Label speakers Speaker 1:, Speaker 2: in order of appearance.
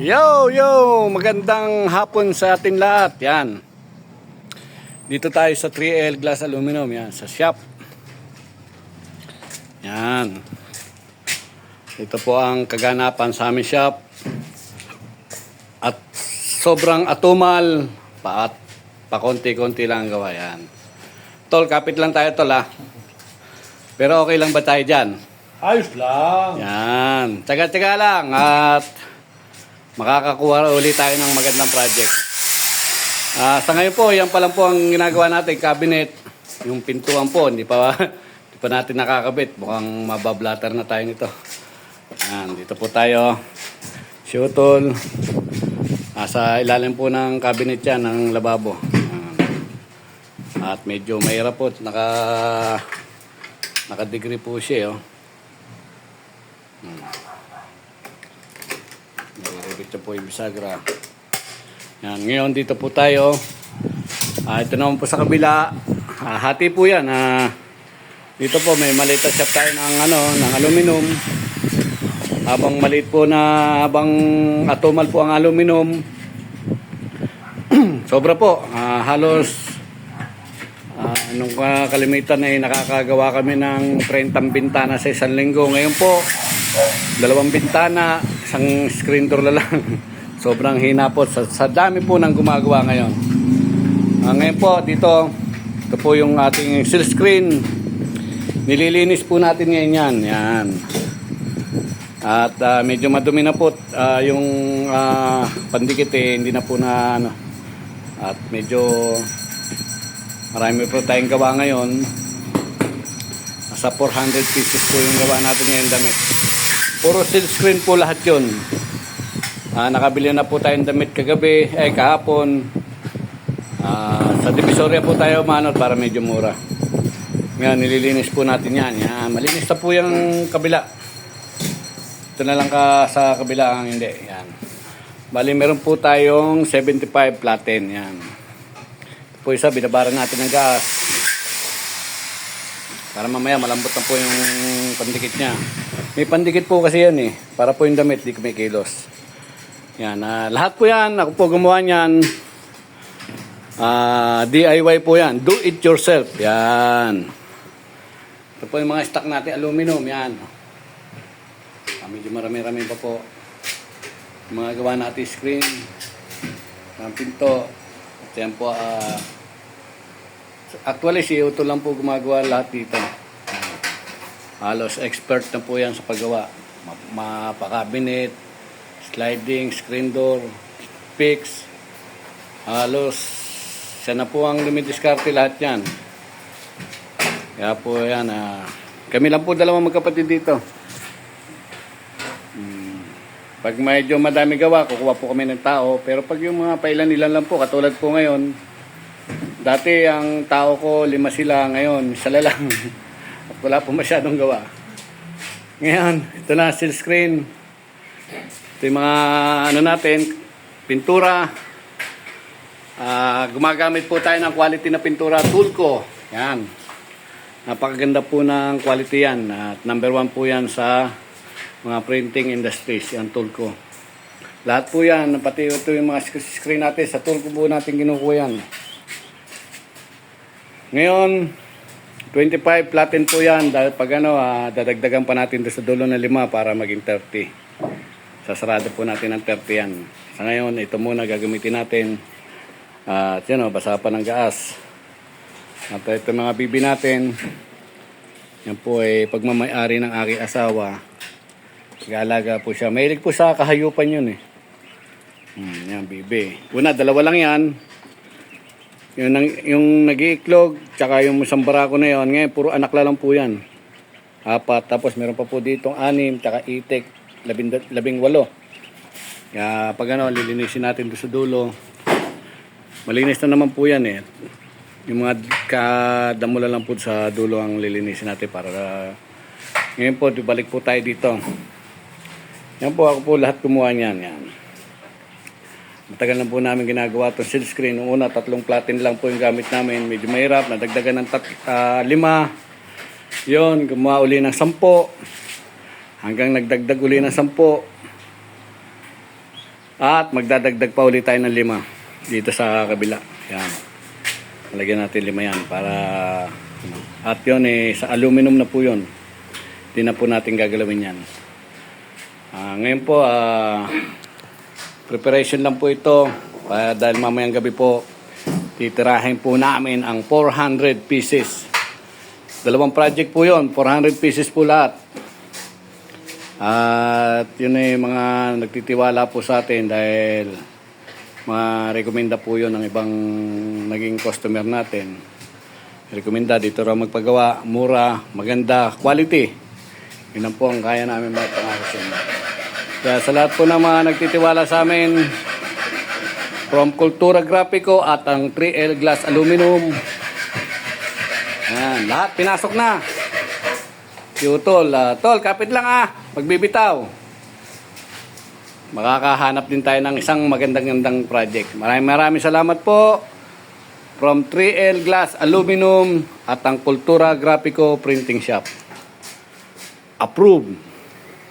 Speaker 1: Yo! Magandang hapon sa atin lahat. Yan. Dito tayo sa 3L Glass Aluminum. Yan, sa shop. Yan. Ito po ang kaganapan sa aming shop. At sobrang atumal. Pa konti-konti lang gawa. Yan. Tol, kapit lang tayo, tol, ha. Pero okay lang ba tayo dyan?
Speaker 2: Ayos lang.
Speaker 1: Yan. Tsaga-tsaga lang. At makakakuha ulit tayo ng magandang project. Sa ngayon po, yan pa lang po ang ginagawa natin, cabinet. Yung pintuan po, hindi pa natin nakakabit. Mukhang mabablatter na tayo nito. Yan, dito po tayo. Shuttle. Sa ilalim po ng cabinet yan, ng lababo. At medyo mahirap po. Naka-degree po siya. Ito po yung bisagra. Yan, ngayon dito po tayo. Ito naman po sa kabila. Hati po yan. Dito po may maliit na shop tayo ng aluminum. Habang atumal po ang aluminum. Sobra po. Halos nung kalimitan ay nakakagawa kami ng 30 bintana sa isang linggo. Ngayon po, 2 bintana, isang screen door na lang. Sobrang hina po sa dami po ng gumagawa ngayon. Ngayon po, ito po yung ating seal screen. Nililinis po natin ngayon yan. Yan. At medyo madumi na po yung pandikit hindi na po na At medyo marami po tayong gawa ngayon. Nasa 400 pieces po yung gawa natin ngayon damit. Puro seal screen po lahat yun. Nakabili na po tayong damit kahapon. Sa Divisoria po tayo manot para medyo mura. Ngayon, nililinis po natin yan. Yan. Malinis na po yung kabila. Ito na lang sa kabila ang hindi. Yan. Bali, meron po tayong 75 platen. Yan. Ito po isa, binabaran natin ng gas. Para mamaya malambot na po yung pandikit niya. May pandikit po kasi yan para po yung damit, di may kilos. Yan, lahat po yan, ako po gumawa niyan. DIY po yan, do it yourself. Yan. Ito po yung mga stock natin, aluminum, yan. Medyo marami-rami pa po. Mga gawa natin screen, mga pinto. At yan po, actually si Uto lang po gumagawa lahat dito. Halos expert na po yan sa paggawa. Mapa-cabinet, sliding, screen door, fix. Halos siya na po ang lumidiskarte lahat yan. Kaya po yan. Kami lang po 2 magkapatid dito. Pag medyo madami gawa, kukuha po kami ng tao. Pero pag yung mga pailan-ilan lang po, katulad po ngayon, dati ang tao ko 5 sila, ngayon 1 lang. At wala po masyadong gawa. Ngayon, ito na seal screen. Ito yung mga natin, pintura. Gumagamit po tayo ng quality na pintura, Tulco. Yan. Napakaganda po ng quality yan. At number 1 po yan sa mga printing industries, yan Tulco. Lahat po yan, pati ito yung mga screen natin, sa Tulco po natin kinukuha yan. Ngayon, 25 platen po yan. Dahil pag dadagdagan pa natin doon sa dulo ng 5 para maging 30. Sasarado po natin ng 30 yan. Sa ngayon, ito muna gagamitin natin. At yan basa pa ng gas. At ito mga bibi natin. Yan po ay pagmamayari ng aking asawa. Nag-aalaga po siya. Mahilig po sa kahayupan yun yan, bibi. Una, 2 lang yan. Yung nag-iiklog, tsaka yung isang barako na yun. Ngayon, puro anak lang po yan. 4. Tapos meron pa po ditong 6, tsaka itik, 18. Kaya pag lilinisin natin doon sa dulo. Malinis na naman po yan Yung mga kadamula lang po sa dulo ang lilinisin natin para ngayon po, balik po tayo dito. Yan po, ako po lahat kumuha niyan. Yan. Matagal na po namin ginagawa itong seal screen. Noong una, 3 platen lang po yung gamit namin. Medyo mahirap, nadagdagan ng 5. Yun, gumawa uli ng 10. Hanggang nagdagdag uli ng 10. At magdadagdag pa ulit tayo ng 5 dito sa kabila. Yan. Lagyan natin 5 yan para at yun sa aluminum na po yun. Hindi na po natin gagalawin yan. Ngayon po preparation lang po ito dahil mamayang gabi po titirahin po namin ang 400 pieces. 2 project po yun, 400 pieces po lahat. At yun mga nagtitiwala po sa atin dahil ma-recommenda po yun ng ibang naging customer natin. Rekomenda dito raw magpagawa, mura, maganda, quality. Yun lang po ang kaya namin mapangakasin. Kaya sa lahat po ng mga nagtitiwala sa amin, from Kultura Graphico at ang 3L Glass Aluminum, ayan, lahat pinasok na. Tol, tol, kapit lang magbibitaw. Makakahanap din tayo ng isang magandang project. Maraming salamat po from 3L Glass Aluminum at ang Kultura Graphico Printing Shop. Approved.